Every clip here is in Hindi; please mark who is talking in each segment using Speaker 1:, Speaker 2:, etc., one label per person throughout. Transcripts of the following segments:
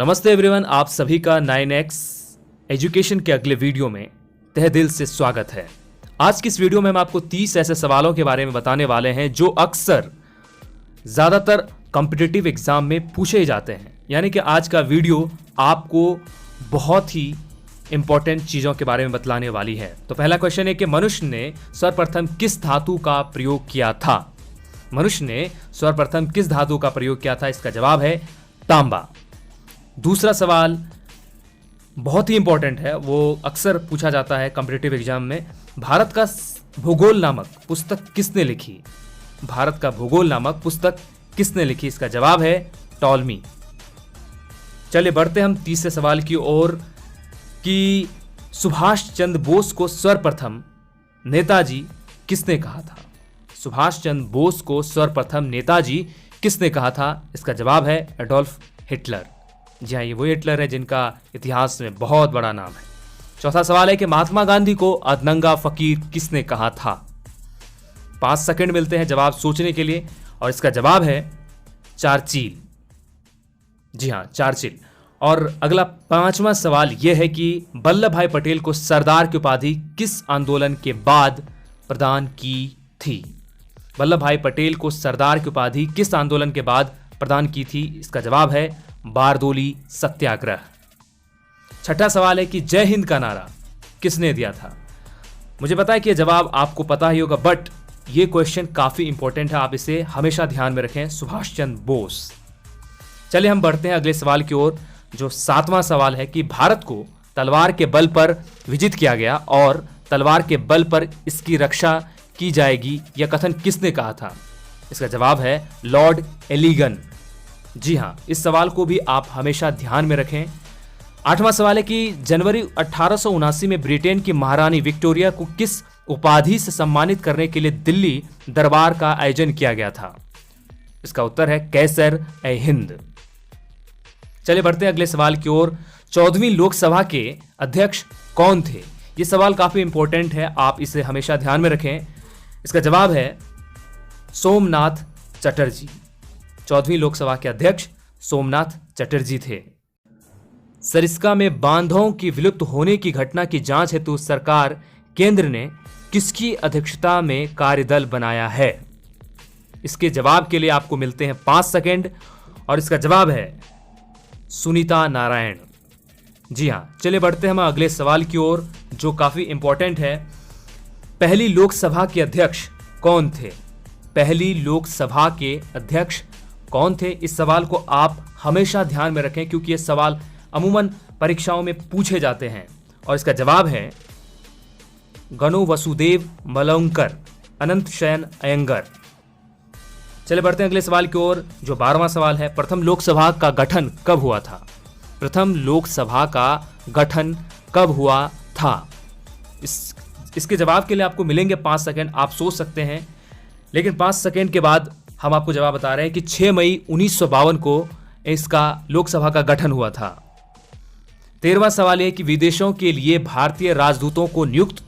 Speaker 1: नमस्ते एवरीवन, आप सभी का 9X एजुकेशन के अगले वीडियो में तहे दिल से स्वागत है। आज की इस वीडियो में हम आपको 30 ऐसे सवालों के बारे में बताने वाले हैं जो अक्सर ज़्यादातर कॉम्पिटिटिव एग्जाम में पूछे जाते हैं। यानी कि आज का वीडियो आपको बहुत ही इंपॉर्टेंट चीज़ों के बारे में बतलाने वाली है। तो पहला क्वेश्चन है कि मनुष्य ने सर्वप्रथम किस धातु का प्रयोग किया था? मनुष्य ने सर्वप्रथम किस धातु का प्रयोग किया था? इसका जवाब है तांबा। दूसरा सवाल बहुत ही इंपॉर्टेंट है, वो अक्सर पूछा जाता है कॉम्पिटिटिव एग्जाम में। भारत का भूगोल नामक पुस्तक किसने लिखी? भारत का भूगोल नामक पुस्तक किसने लिखी? इसका जवाब है टॉलमी। चलिए बढ़ते हम तीसरे सवाल की ओर कि सुभाष चंद्र बोस को सर्वप्रथम नेताजी किसने कहा था? सुभाष चंद्र बोस को सर्वप्रथम नेताजी किसने कहा था? इसका जवाब है एडोल्फ हिटलर। जी हाँ, ये वही हिटलर है जिनका इतिहास में बहुत बड़ा नाम है। चौथा सवाल है कि महात्मा गांधी को अधनंगा फकीर किसने कहा था? 5 सेकंड मिलते हैं जवाब सोचने के लिए और इसका जवाब है चार्चिल। जी हाँ, चार्चिल। और अगला 5वां सवाल यह है कि वल्लभ भाई पटेल को सरदार की उपाधि किस आंदोलन के बाद प्रदान की थी? वल्लभ भाई पटेल को सरदार की उपाधि किस आंदोलन के बाद प्रदान की थी? इसका जवाब है बारदोली सत्याग्रह। छठा सवाल है कि जय हिंद का नारा किसने दिया था? मुझे पता है कि जवाब आपको पता ही होगा, बट ये क्वेश्चन काफी इंपॉर्टेंट है, आप इसे हमेशा ध्यान में रखें। सुभाष चंद्र बोस। चलिए हम बढ़ते हैं अगले सवाल की ओर, जो 7वां सवाल है कि भारत को तलवार के बल पर विजित किया गया और तलवार के बल पर इसकी रक्षा की जाएगी, यह कथन किसने कहा था? इसका जवाब है लॉर्ड एलिगन। जी हाँ, इस सवाल को भी आप हमेशा ध्यान में रखें। 8वां सवाल है कि जनवरी 1879 में ब्रिटेन की महारानी विक्टोरिया को किस उपाधि से सम्मानित करने के लिए दिल्ली दरबार का आयोजन किया गया था? इसका उत्तर है कैसर ए हिंद। चलिए बढ़ते हैं अगले सवाल की ओर। 14वीं लोकसभा के अध्यक्ष कौन थे? यह सवाल काफी इंपॉर्टेंट है, आप इसे हमेशा ध्यान में रखें। इसका जवाब है सोमनाथ चटर्जी। 14वीं लोकसभा के अध्यक्ष सोमनाथ चटर्जी थे। सरिस्का में बांधों की विलुप्त होने की घटना की जांच हेतु सरकार केंद्र ने किसकी अध्यक्षता में कार्यदल बनाया है? इसके जवाब के लिए आपको मिलते हैं 5 सेकंड और इसका जवाब है सुनीता नारायण। जी हाँ, चलिए बढ़ते हैं हम अगले सवाल की ओर, जो काफी इंपॉर्टेंट है। पहली लोकसभा के अध्यक्ष कौन थे? पहली लोकसभा के अध्यक्ष कौन थे? इस सवाल को आप हमेशा ध्यान में रखें क्योंकि ये सवाल अमूमन परीक्षाओं में पूछे जाते हैं और इसका जवाब है गणु वसुदेव मलंकर अनंत शयन अयंगर। चलिए बढ़ते हैं अगले सवाल की ओर, जो 12वां सवाल है। प्रथम लोकसभा का गठन कब हुआ था? प्रथम लोकसभा का गठन कब हुआ था? इसके जवाब के लिए आपको मिलेंगे 5 सेकंड, आप सोच सकते हैं, लेकिन 5 सेकंड के बाद हम आपको जवाब बता रहे हैं कि 6 मई 1952 को इसका लोकसभा का गठन हुआ था। 13वां सवाल है कि विदेशों के लिए भारतीय राजदूतों को नियुक्त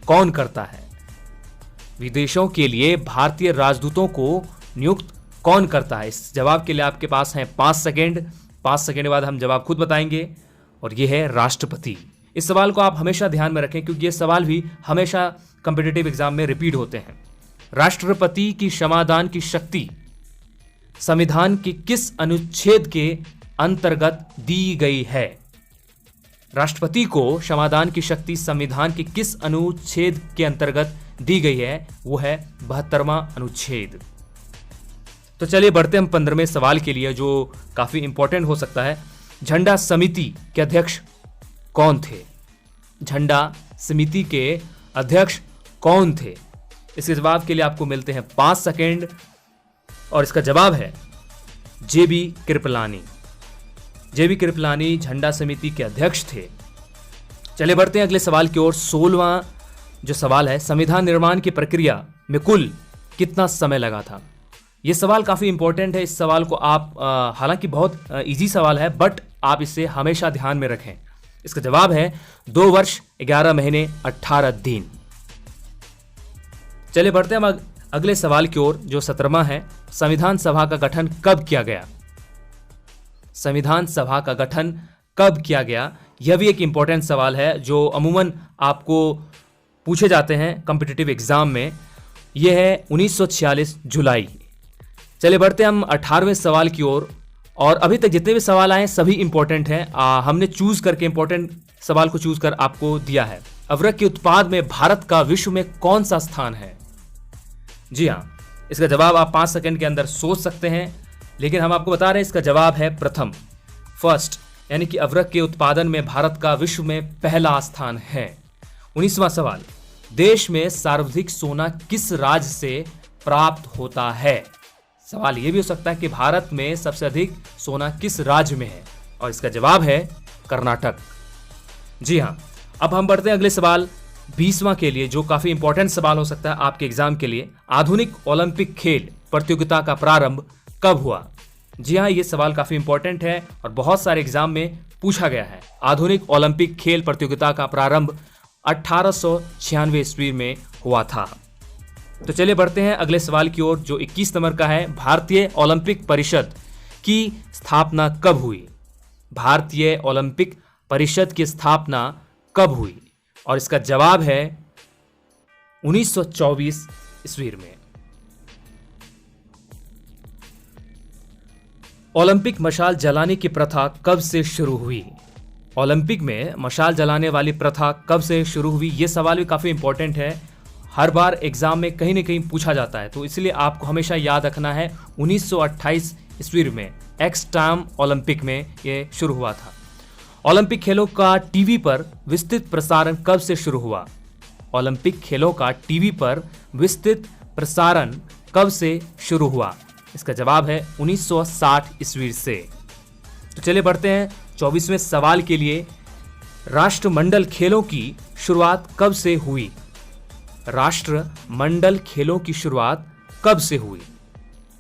Speaker 1: कौन करता है? विदेशों के लिए भारतीय राजदूतों को नियुक्त कौन करता है? इस जवाब के लिए आपके पास है 5 सेकंड। 5 सेकंड के बाद हम जवाब खुद बताएंगे और यह है राष्ट्रपति। इस सवाल को आप हमेशा ध्यान में रखें क्योंकि ये सवाल भी हमेशा कॉम्पिटिटिव एग्जाम में रिपीट होते हैं। राष्ट्रपति की क्षमादान की शक्ति संविधान के किस अनुच्छेद के अंतर्गत दी गई है? राष्ट्रपति को क्षमादान की शक्ति संविधान के किस अनुच्छेद के अंतर्गत दी गई है? वो है 72वां अनुच्छेद। तो चलिए बढ़ते हम 15वें सवाल के लिए, जो काफी इंपॉर्टेंट हो सकता है। झंडा समिति के अध्यक्ष कौन थे? झंडा समिति के अध्यक्ष कौन थे? इसके जवाब के लिए आपको मिलते हैं 5 सेकंड और इसका जवाब है जेबी कृपलानी। जेबी कृपलानी झंडा समिति के अध्यक्ष थे। चलिए बढ़ते हैं अगले सवाल की ओर। 16वां जो सवाल है, संविधान निर्माण की प्रक्रिया में कुल कितना समय लगा था? यह सवाल काफी इंपॉर्टेंट है। इस सवाल को आप हालांकि बहुत इजी सवाल है, बट आप इसे हमेशा ध्यान में रखें। इसका जवाब है 2 वर्ष 11 महीने 18 दिन। चलिए बढ़ते हैं अगले सवाल की ओर, जो 17वां है। संविधान सभा का गठन कब किया गया? संविधान सभा का गठन कब किया गया? यह भी एक इंपॉर्टेंट सवाल है जो अमूमन आपको पूछे जाते हैं कॉम्पिटिटिव एग्जाम में। यह है 1946 जुलाई। चलिए बढ़ते हैं हम 18वें सवाल की ओर। और अभी तक जितने भी सवाल आए सभी इंपॉर्टेंट हैं। हमने चूज करके इंपॉर्टेंट सवाल को चूज कर आपको दिया है। अवरक के उत्पाद में भारत का विश्व में कौन सा स्थान है? जी हाँ, इसका जवाब आप 5 सेकंड के अंदर सोच सकते हैं, लेकिन हम आपको बता रहे हैं इसका जवाब है प्रथम, फर्स्ट। यानी कि अवरक के उत्पादन में भारत का विश्व में पहला स्थान है। 19वां सवाल, देश में सर्वाधिक सोना किस राज्य से प्राप्त होता है? सवाल यह भी हो सकता है कि भारत में सबसे अधिक सोना किस राज्य में है, और इसका जवाब है कर्नाटक। जी हाँ, अब हम बढ़ते हैं अगले सवाल 20वां के लिए, जो काफी इंपॉर्टेंट सवाल हो सकता है आपके एग्जाम के लिए। आधुनिक ओलंपिक खेल प्रतियोगिता का प्रारंभ कब हुआ? जी हाँ, ये सवाल काफी इंपॉर्टेंट है और बहुत सारे एग्जाम में पूछा गया है। आधुनिक ओलंपिक खेल प्रतियोगिता का प्रारंभ 1896 ईस्वी में हुआ था। तो चलिए बढ़ते हैं अगले सवाल की ओर, जो 21 नंबर का है। भारतीय ओलंपिक परिषद की स्थापना कब हुई? भारतीय ओलंपिक परिषद की स्थापना कब हुई? और इसका जवाब है 1924 ईस्वी में। ओलंपिक मशाल जलाने की प्रथा कब से शुरू हुई? ओलंपिक में मशाल जलाने वाली प्रथा कब से शुरू हुई? यह सवाल भी काफी इंपॉर्टेंट है, हर बार एग्जाम में कहीं ना कहीं पूछा जाता है, तो इसलिए आपको हमेशा याद रखना है 1928 ईस्वी में एक्सटाम ओलंपिक में यह शुरू हुआ था। ओलंपिक खेलों का टीवी पर विस्तृत प्रसारण कब से शुरू हुआ? ओलंपिक खेलों का टीवी पर विस्तृत प्रसारण कब से शुरू हुआ? इसका जवाब है 1960 ईस्वी से। तो चलिए बढ़ते हैं 24वें सवाल के लिए। राष्ट्रमंडल खेलों की शुरुआत कब से हुई? राष्ट्रमंडल खेलों की शुरुआत कब से हुई?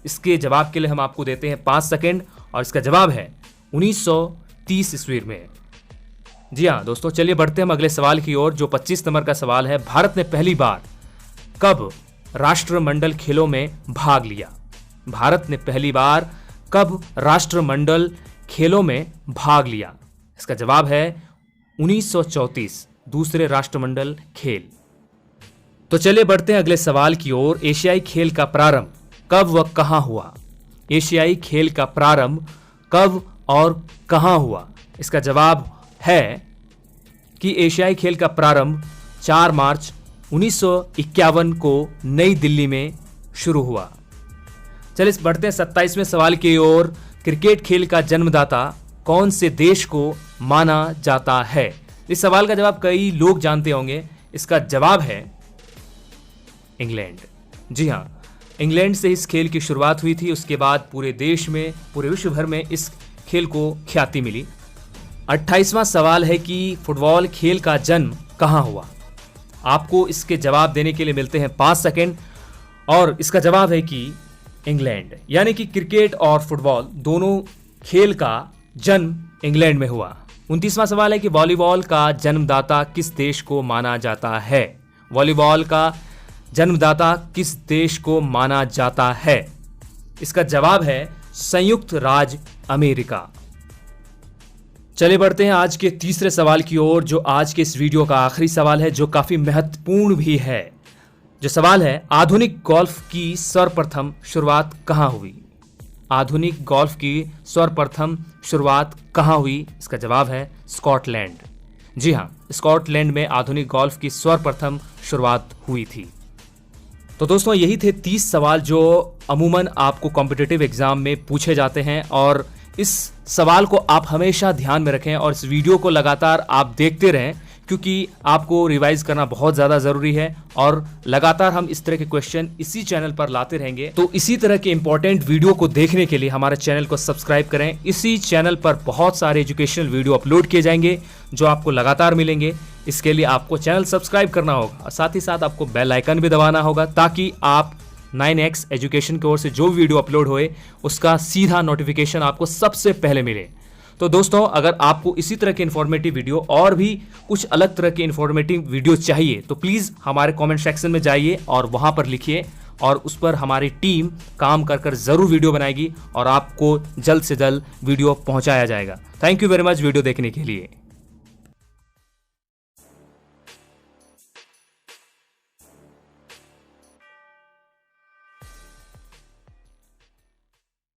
Speaker 1: इसके जवाब के लिए हम आपको देते हैं 5 सेकंड, और इसका जवाब है 1930 ईस्वी में। जी हाँ दोस्तों, चलिए बढ़ते हैं हम अगले सवाल की ओर, जो 25 नंबर का सवाल है। भारत ने पहली बार कब राष्ट्रमंडल खेलों में भाग लिया? भारत ने पहली बार कब राष्ट्रमंडल खेलों में भाग लिया? इसका जवाब है 1934, दूसरे राष्ट्रमंडल खेल। तो चलिए बढ़ते हैं अगले सवाल की ओर। एशियाई खेल का प्रारंभ कब व कहां हुआ? एशियाई खेल का प्रारंभ कब और कहां हुआ? इसका जवाब है कि एशियाई खेल का प्रारंभ 4 मार्च 1951 को नई दिल्ली में शुरू हुआ। चलिए बढ़ते हैं 27वें सवाल की ओर। क्रिकेट खेल का जन्मदाता कौन से देश को माना जाता है? इस सवाल का जवाब कई लोग जानते होंगे। इसका जवाब है इंग्लैंड। जी हाँ, इंग्लैंड से इस खेल की शुरुआत हुई थी। उसके बाद पूरे देश में, पूरे विश्व भर में इस खेल को ख्याति मिली। 28वां सवाल है कि फुटबॉल खेल का जन्म कहां हुआ? आपको इसके जवाब देने के लिए मिलते हैं 5 सेकंड, और इसका जवाब है कि इंग्लैंड। यानी कि क्रिकेट और फुटबॉल दोनों खेल का जन्म इंग्लैंड में हुआ। 29वां सवाल है कि वॉलीबॉल का जन्मदाता किस देश को माना जाता है? वॉलीबॉल का जन्मदाता किस देश को माना जाता है? इसका जवाब है संयुक्त राज्य अमेरिका। चलिए बढ़ते हैं आज के तीसरे सवाल की ओर, जो आज के इस वीडियो का आखिरी सवाल है, जो काफी महत्वपूर्ण भी है। जो सवाल है, आधुनिक गोल्फ की सर्वप्रथम शुरुआत कहां हुई? आधुनिक गोल्फ की सर्वप्रथम शुरुआत कहां हुई? इसका जवाब है स्कॉटलैंड। जी हां, स्कॉटलैंड में आधुनिक गोल्फ की सर्वप्रथम शुरुआत हुई थी। तो दोस्तों, यही थे 30 सवाल जो अमूमन आपको कॉम्पिटिटिव एग्जाम में पूछे जाते हैं, और इस सवाल को आप हमेशा ध्यान में रखें और इस वीडियो को लगातार आप देखते रहें, क्योंकि आपको रिवाइज करना बहुत ज़्यादा ज़रूरी है। और लगातार हम इस तरह के क्वेश्चन इसी चैनल पर लाते रहेंगे। तो इसी तरह के इंपॉर्टेंट वीडियो को देखने के लिए हमारे चैनल को सब्सक्राइब करें। इसी चैनल पर बहुत सारे एजुकेशनल वीडियो अपलोड किए जाएंगे जो आपको लगातार मिलेंगे। इसके लिए आपको चैनल सब्सक्राइब करना होगा और साथ ही साथ आपको बेल आइकन भी दबाना होगा, ताकि आप 9X एजुकेशन की ओर से जो वीडियो अपलोड होए उसका सीधा नोटिफिकेशन आपको सबसे पहले मिले। तो दोस्तों, अगर आपको इसी तरह के इन्फॉर्मेटिव वीडियो और भी कुछ अलग तरह के इन्फॉर्मेटिव वीडियो चाहिए तो प्लीज़ हमारे कमेंट सेक्शन में जाइए और वहां पर लिखिए और उस पर हमारी टीम काम कर कर ज़रूर वीडियो बनाएगी और आपको जल्द से जल्द वीडियो पहुंचाया जाएगा। Thank you very much video देखने के लिए।